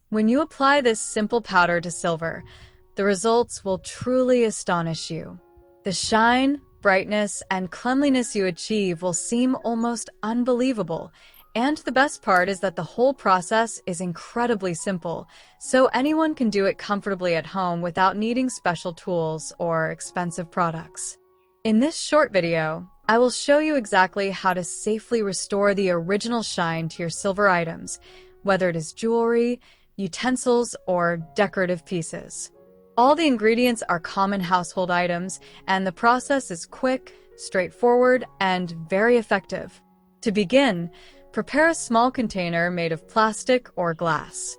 When you apply this simple powder to silver, the results will truly astonish you. The shine, brightness, and cleanliness you achieve will seem almost unbelievable. And the best part is that the whole process is incredibly simple, so anyone can do it comfortably at home without needing special tools or expensive products. In this short video, I will show you exactly how to safely restore the original shine to your silver items, whether it is jewelry, utensils, or decorative pieces. All the ingredients are common household items, and the process is quick, straightforward, and very effective. To begin, prepare a small container made of plastic or glass.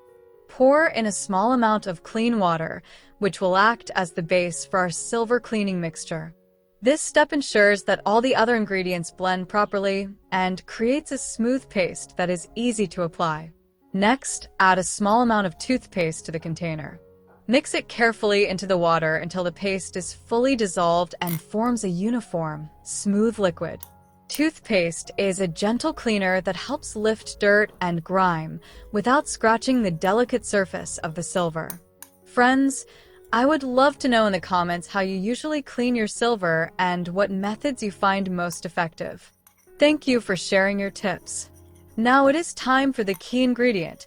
Pour in a small amount of clean water, which will act as the base for our silver cleaning mixture. This step ensures that all the other ingredients blend properly and creates a smooth paste that is easy to apply. Next, add a small amount of toothpaste to the container. Mix it carefully into the water until the paste is fully dissolved and forms a uniform, smooth liquid. Toothpaste is a gentle cleaner that helps lift dirt and grime without scratching the delicate surface of the silver. Friends, I would love to know in the comments how you usually clean your silver and what methods you find most effective. Thank you for sharing your tips. Now it is time for the key ingredient: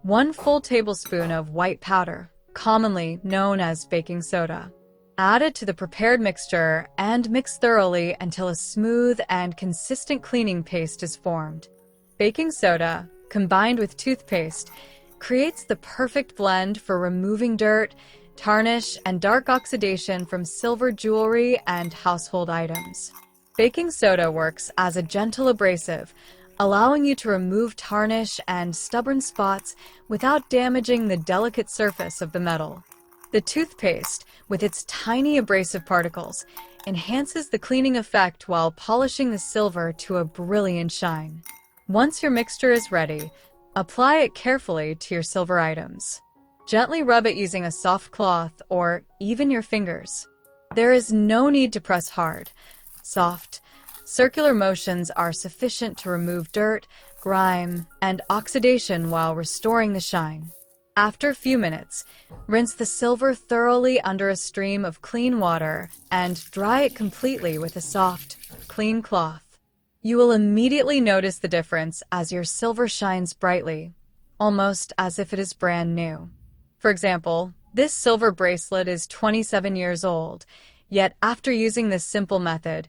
1 full tablespoon of white powder, commonly known as baking soda. Add it to the prepared mixture and mix thoroughly until a smooth and consistent cleaning paste is formed. Baking soda, combined with toothpaste, creates the perfect blend for removing dirt, tarnish, and dark oxidation from silver jewelry and household items. Baking soda works as a gentle abrasive, allowing you to remove tarnish and stubborn spots without damaging the delicate surface of the metal. The toothpaste, with its tiny abrasive particles, enhances the cleaning effect while polishing the silver to a brilliant shine. Once your mixture is ready, apply it carefully to your silver items. Gently rub it using a soft cloth or even your fingers. There is no need to press hard. Soft, circular motions are sufficient to remove dirt, grime, and oxidation while restoring the shine. After a few minutes, rinse the silver thoroughly under a stream of clean water and dry it completely with a soft, clean cloth. You will immediately notice the difference as your silver shines brightly, almost as if it is brand new. For example, this silver bracelet is 27 years old, yet after using this simple method,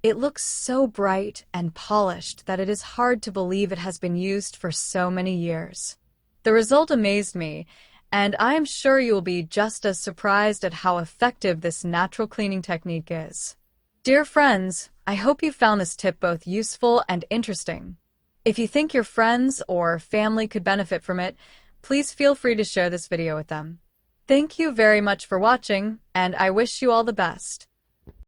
it looks so bright and polished that it is hard to believe it has been used for so many years. The result amazed me, and I am sure you will be just as surprised at how effective this natural cleaning technique is. Dear friends, I hope you found this tip both useful and interesting. If you think your friends or family could benefit from it, please feel free to share this video with them. Thank you very much for watching, and I wish you all the best.